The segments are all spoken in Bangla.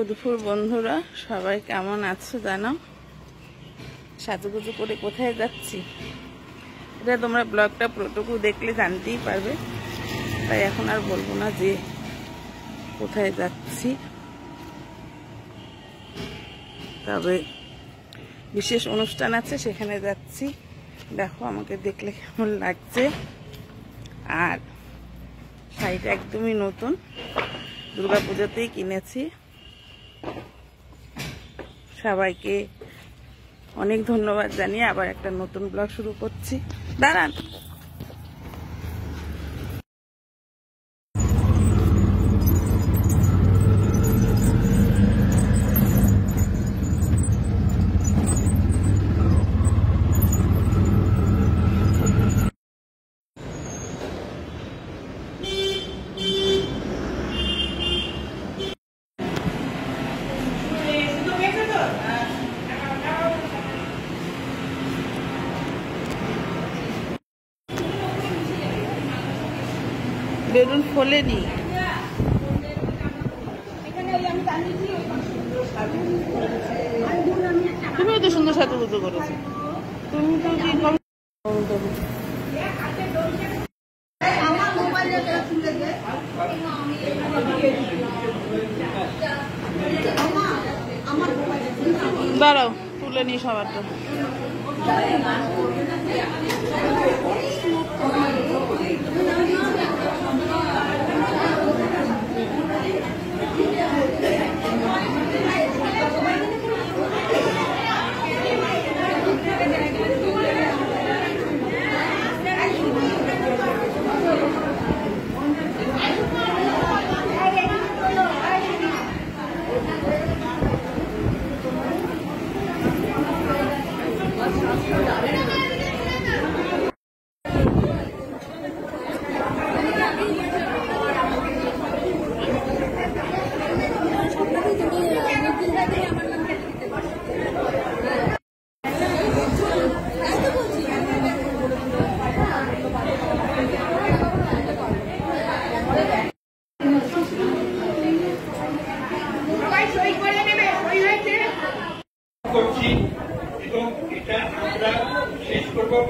দুপুর বন্ধুরা, সবাই কেমন আছো জানো? সাজুগুজু করে কোথায় যাচ্ছি এটা তোমরা ব্লগটা পুরোটুকু দেখলে জানতেই পারবে, তাই এখন আর বলবো না যে কোথায় যাচ্ছি। তবে বিশেষ অনুষ্ঠান আছে, সেখানে যাচ্ছি। দেখো আমাকে দেখলে কেমন লাগছে। আর শাড়িটা একদমই নতুন, দুর্গাপূজাতেই কিনেছি। সবাইকে অনেক ধন্যবাদ জানিয়ে আবার একটা নতুন ব্লগ শুরু করছি। দাঁড়ান, বেলুন ফোলেনি। তুমিও তো সুন্দর সাজুগুজু করেছো। তুমি তো দাঁড়াও, তুলে নি সবারটা।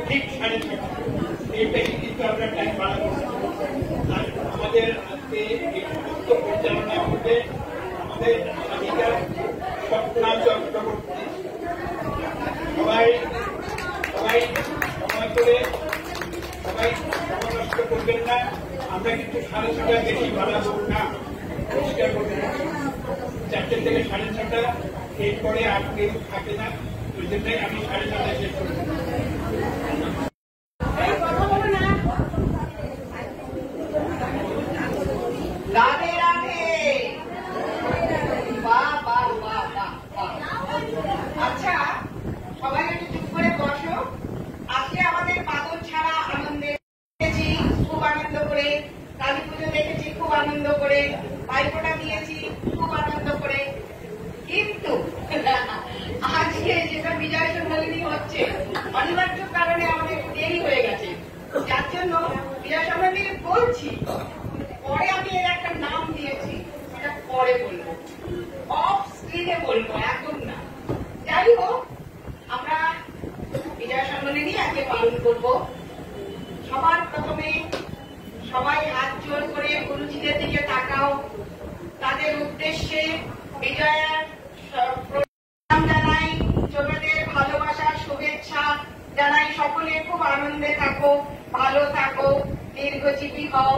ঠিক 6:30 এই বেশি কিন্তু আমরা টাইম বাড়াবো। আর আমাদের আজকে এই সমস্ত পরিচালনা করবে আমাদের সাধিকা স্বপ্না চক্রবর্তী। সবাই সবাই সময় করে সবাই সময় নষ্ট করবেন না। আমরা কিন্তু 6:30 বেশি বাড়াবো না, পরিষ্কার করবেন। 4টে থেকে 6:30, এরপরে আর কেউ থাকে না। ওই জন্যই আমি 6:30 শেষ করবো। আচ্ছা, সবাই একটু চুপ করে বসো। আজকে আমাদের পাগল ছাড়া আনন্দে দেখেছি, খুব আনন্দ করে। কালী পুজো দেখেছি খুব আনন্দ করে, ভাইফোঁটা দিয়েছি খুব আনন্দ করে। কিন্তু আজকে যেটা বিজয় সম্মেলনী হচ্ছে, অনিবার্য কারণে আমাদের দেরি হয়ে গেছে, যার জন্য বিজয় সম্মেলনী বলছি। পরে আমি এর একটা নাম দিয়েছি, সেটা পরে বলবো, অফ স্ক্রিনে বলবো, একদম না। যাই হোক, আমরা বিজয় সম্মেলনী আজকে পালন করব। সবার প্রথমে সবাই হাত জোর করে গুরুজিদের দিকে তাকাও। তাদের উদ্দেশ্যে বিজয়ার প্রণাম জানাই, ছোটদের ভালোবাসা শুভেচ্ছা জানাই। সকলে খুব আনন্দে থাকো, ভালো থাকো, দীর্ঘজীবী হও।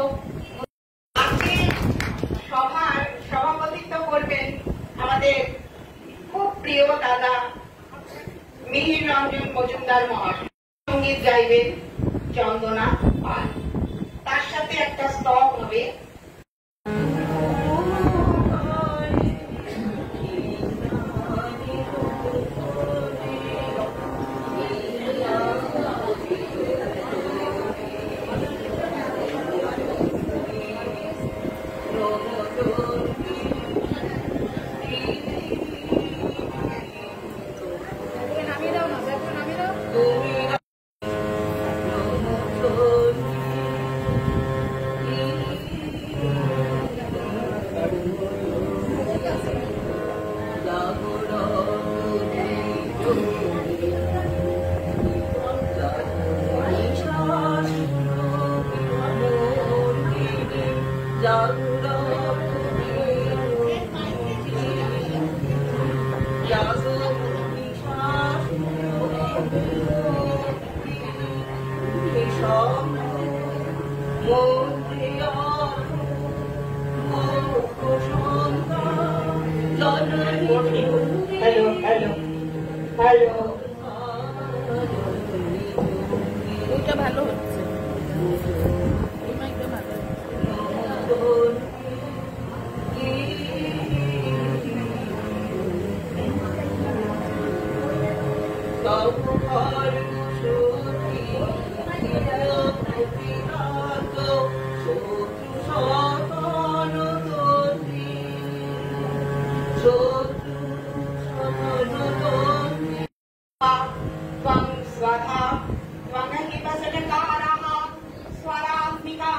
আজকে সভার সভাপতিত্ব করবেন আমাদের খুব প্রিয় দাদা মিহির রঞ্জন মজুমদার মহাশয়। সঙ্গীত গাইবেন চন্দনা পাল, তার সাথে একটা স্তব হবে। হ্যালো হ্যালো হ্যালো, ওইটা ভালো হচ্ছে, এই মাইকটা ভালো হচ্ছে। त्वं स्वधा त्वङ्गितसटकारः स्वरात्मिका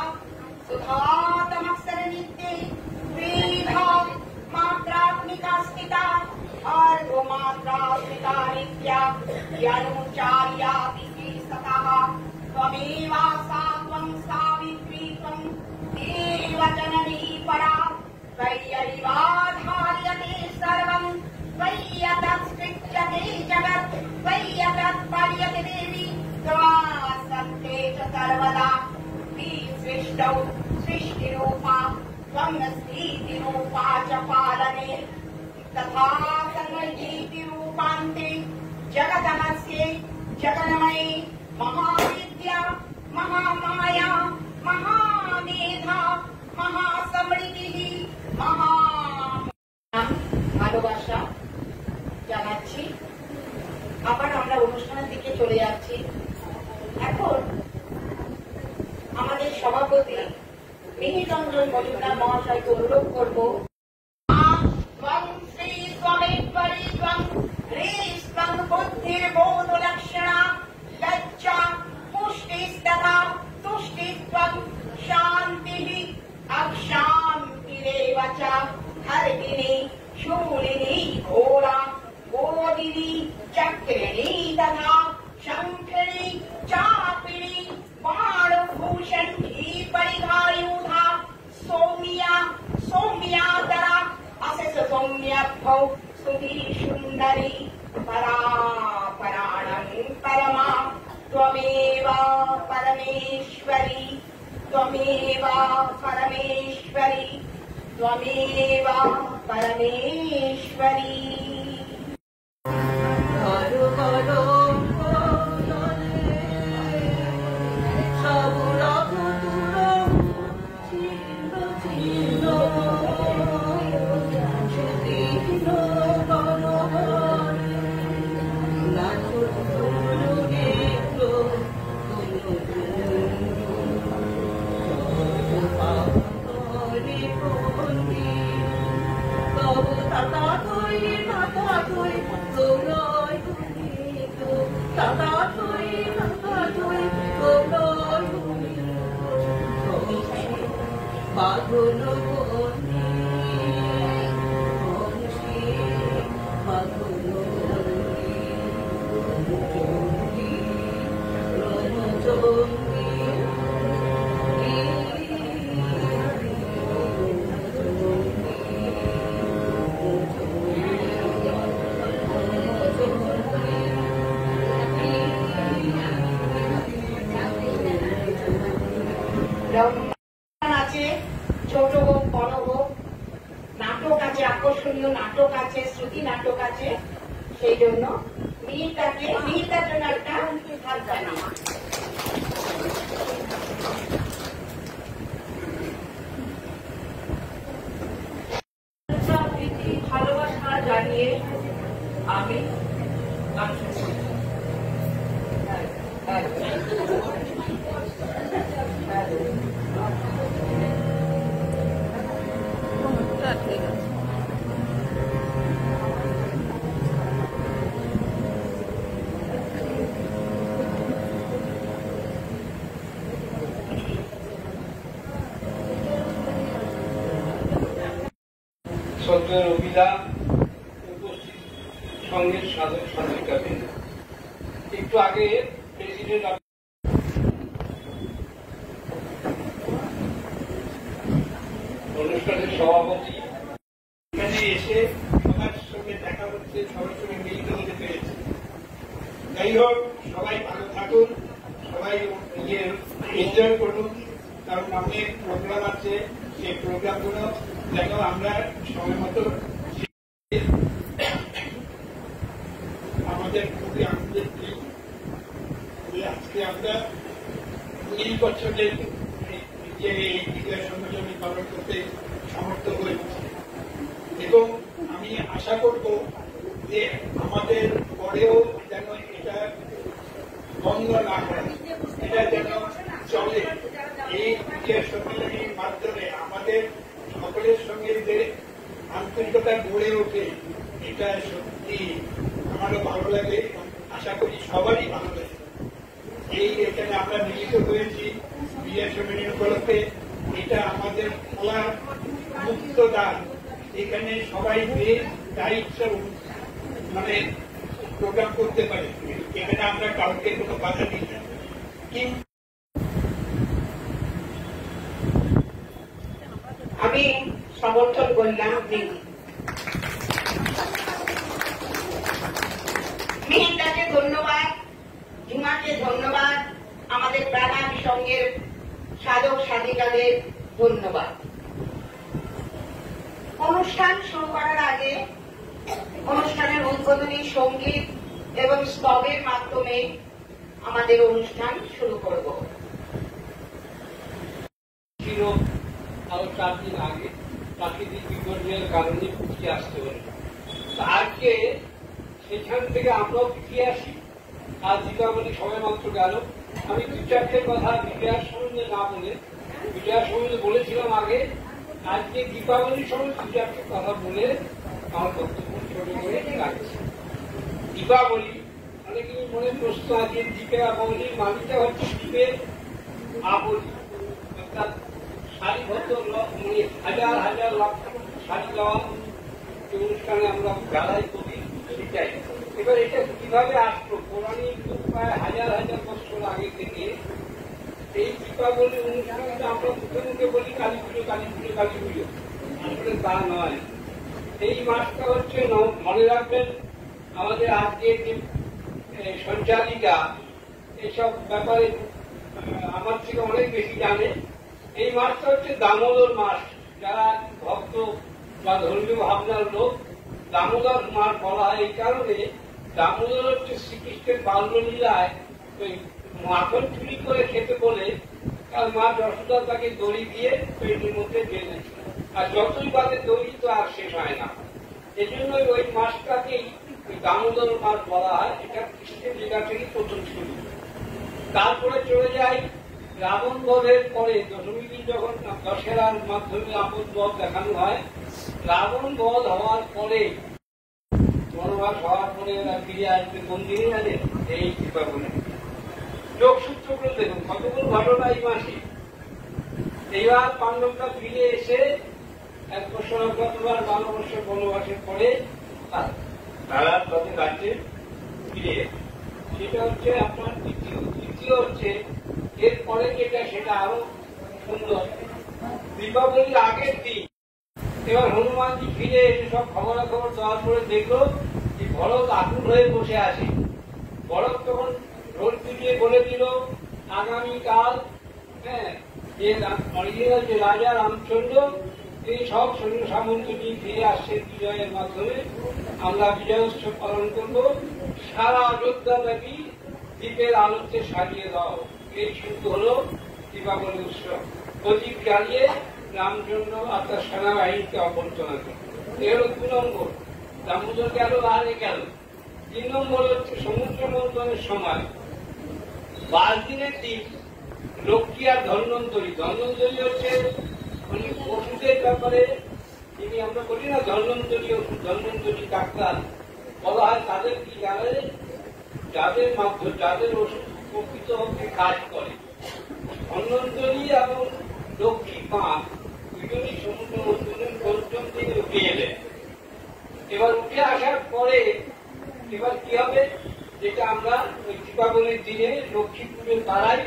सुधातमक्षरनित्ये द्विधा मात्रात्मिका स्थिता अर्धमात्रात्मिका नित्या यनुचार्याति सतः त्वमेवा सा त्वं सावित्री त्वं देव जननी परा त्वय्यैवाधार्यते सर्वं त्वय्यतत्सृज्यते जगत् त्वय्यतत्पर्यते देवी त्वासत्ते च सर्वदा विसृष्टौ सृष्टिरूपा त्वं स्थितिरूपा च पालने तथा सर्वजीतिरूपान्ते जगदहस्ये जगन्मये महाविद्या महामाया महामेधा महासमृद्धिः महा ভালোবাসা জানাচ্ছি। আবার আমরা অনুষ্ঠানের দিকে চলে যাচ্ছি। এখন আমাদের সভাপতি মিহির রঞ্জন মজুমদার মহাশয়কে অনুরোধ করব, শ্রী স্বামেশ্বরী বুদ্ধির বোধ লক্ষণা লজ্জা পুষ্টিস্তথা তুষ্টিত্বং শান্তিঃ अशान्तिरेव च हरिणी शूलिनी घोरा गोदिनी चक्रिणी तथा शङ्खिणी चापिणी बाणभूषणी परिधायुधा सौम्या सौम्यातरा अशेष सौम्यभौ स्तुति सुन्दरी परापराणं परमा त्वमेव परमेश्वरी त्वमेव परमेश्वरी त्वमेव परमेश्वरी। আছে, ছোট হোক বড় হোক, নাটক আছে, আকর্ষণীয় নাটক আছে, শ্রুতি নাটক আছে। সেই জন্য মিহিরটার জন্য একটা হালকা নামা। ভালোবাসা জানিয়ে আমি শ্রদ্ধেয় রবিদা, উপস্থিত সঙ্গীত সাধক সাধকিকাবৃন্দ, একটু আগে প্রেসিডেন্ট অনুষ্ঠানের সভাপতি এখানে এসে সবার সঙ্গে দেখা হচ্ছে, সবার সঙ্গে মিলিত হতে পেরেছে। যাই হোক, সবাই ভালো থাকুন, সবাই এনজয় করুন। কারণ অনেক প্রোগ্রাম আছে, সেই প্রোগ্রামগুলো যেন আমরা সময় মতো আমাদের খুবই আনন্দের দিন যে আজকে আমরা 20 বছরের যে এই ক্রীড়া সংগঠনই পালন করতে সমর্থ হয়েছি এবং আমি আশা করব যে আমাদের পরেও যেন এটা বন্ধ না হয়, এটা যেন চলে। এই ক্রীড়া সম্মেলনের মাধ্যমে আমাদের সকলের সঙ্গে যে আন্তরিকতা গড়ে ওঠে, এটা সত্যি আমারও ভালো লাগে এবং আশা করি সবারই ভালো লাগে। এই এখানে আমরা মিলিত হয়েছি ক্রীড়া সম্মেলন উপলক্ষে, এটা আমাদের খোলা মুক্ত দ্বার, এখানে সবাই তাই ইচ্ছা মানে প্রোগ্রাম করতে পারে, এখানে আমরা কাউকে কোনো বাধা দিই না। কিন্তু আমি সমর্থন করলাম মিহিনদাকে ধন্যবাদ, ঝুমাকে ধন্যবাদ, আমাদের প্রাণায়াম সঙ্গের সাধক সাধিকাদের ধন্যবাদ। অনুষ্ঠান শুরু করার আগে অনুষ্ঠানের উদ্বোধনী সঙ্গীত এবং স্তবের মাধ্যমে আমাদের অনুষ্ঠান শুরু করব। ছিল আরো 4 দিন আগে প্রাকৃতিক বিপর্যয়ের কারণে পিছিয়ে আসতে পারে। আজকে সেখান থেকে আমরাও পিছিয়ে আসি। আর দীপাবলি সবে মাত্র গেল। আমি 2-4টে কথা বিজয়ার সম্বন্ধে না বলে, বিজয়ার সম্বন্ধে বলেছিলাম আগে, আজকে দীপাবলির সময় 2-4টে কথা বলে আমার বক্তব্য ছোট করে রাখছি। দীপাবলি অনেকেই মনে প্রশ্ন আছে, দীপাবলির মানেটা হচ্ছে দ্বীপের আবলি, অর্থাৎ সারিবদ্ধ মানে হাজার হাজার লাখ সারি দেওয়া অনুষ্ঠানে আমরা গালাই করি, সেটাই। এবার এটা কিভাবে আসলো? পৌরাণিক প্রায় হাজার হাজার বছর আগে থেকে এই দীপাবলি অনুষ্ঠানটা আমরা মুখে মুখে বলি কালী পুজো, কালী পুজো, কালী পুজো, আসলে তা নয়। এই মাসটা হচ্ছে, মনে রাখবেন, আমাদের আজকের যে সঞ্চালিকা এইসব ব্যাপারে আমার থেকে অনেক বেশি জানে। এই মাসটা হচ্ছে দামোদর মাস। যারা ভক্ত বা ধর্মীয় ভাবনার লোক, দামোদর মাস বলা হয় এই কারণে, দামোদর হচ্ছে শ্রীকৃষ্ণের বাল্যলীলায় ওই মাখন চুরি করে খেতে বলে তার মা যশোদা তাকে দড়ি দিয়ে পেটের মধ্যে বেঁধেছিল। আর যতই বাদে দড়ি তো আর শেষ হয় না। এই জন্য ওই মাসটাকেই দামোদর মাস বলা হয়। এটা কৃষ্ণের লীলা থেকে প্রথম শুরু। তারপরে চলে যায় রাবণ বধের পরে, দশমী দিন যখন দশেরার মাধ্যমে রাবণ বধ দেখানো হয়। রাবণ বধ হওয়ার পরে, বনবাস হওয়ার পরে ওরা ফিরে আসবে কোন দিনে জানে? এই দীপাবলি। যোগসূত্রগুলো দেখুন, কতগুলো ঘটনা এই মাসে। এইবার পাণ্ডবরা ফিরে এসে 1 বছর কতবার 12 বছর বনবাসের পরে তারার পথে রাজ্যে ফিরে, সেটা হচ্ছে আপনার দ্বিতীয় হচ্ছে এরপরে যেটা, সেটা আরো সুন্দর। দীপাবলির আগের দিন এবার হনুমানজি ফিরে এসে সব খবরাখবর দেওয়ার পরে দেখলো যে ভরত আকুল হয়ে বসে আছে। ভরত তখন রোল পিটিয়ে বলে দিল আগামীকাল যে রাজা রামচন্দ্র এই সব সৈন্য সামন্ত নিয়ে ফিরে আসছে বিজয়ের মাধ্যমে, আমরা বিজয় উৎসব পালন করব। সারা অযোধ্যা ব্যাপী দ্বীপের আলোতে সাজিয়ে দাও। এই শুরু হল দীপাবলি উৎসব। প্রদীপ জ্বালিয়ে রামচন্দ্র আর তার সেনাবাহিনীকে অভ্যর্থনা করে। এ হল 2 নম্বর। দামোদর গেল, আর গেল। 3 নম্বর হচ্ছে সমুদ্র মন্থনের সময় 5 দিনের দিন লক্ষ্মী আর ধন্বন্তরী। ধন্বন্তরী হচ্ছে ওষুধের ব্যাপারে, যিনি আমরা বলি না ধন্বন্তরী ওষুধ, ধন্বন্তরী ডাক্তার বলা হয়। তাদের কি জানে? যাদের মাধ্যমে যাদের ওষুধ উপকৃত হতে কাজ করে। ধন্বন্তরী এবং লক্ষ্মী মা দুজনই সমুদ্র মন্থনের 5ম দিনে উঠে এলেন। এবার উঠে আসার পরে এবার কি হবে? যেটা আমরা ওই দীপাবলির দিনে লক্ষ্মী পুজোর দ্বারাই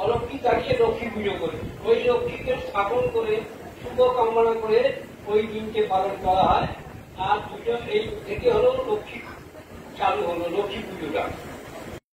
অলক্ষ্মী তাকিয়ে লক্ষ্মী পুজো করি। ওই লক্ষ্মীকে স্থাপন করে শুভ কামনা করে ওই দিনকে পালন করা হয়। আর দুজন এই থেকে হলো লক্ষ্মী চালু হলো লক্ষ্মী পুজোটা।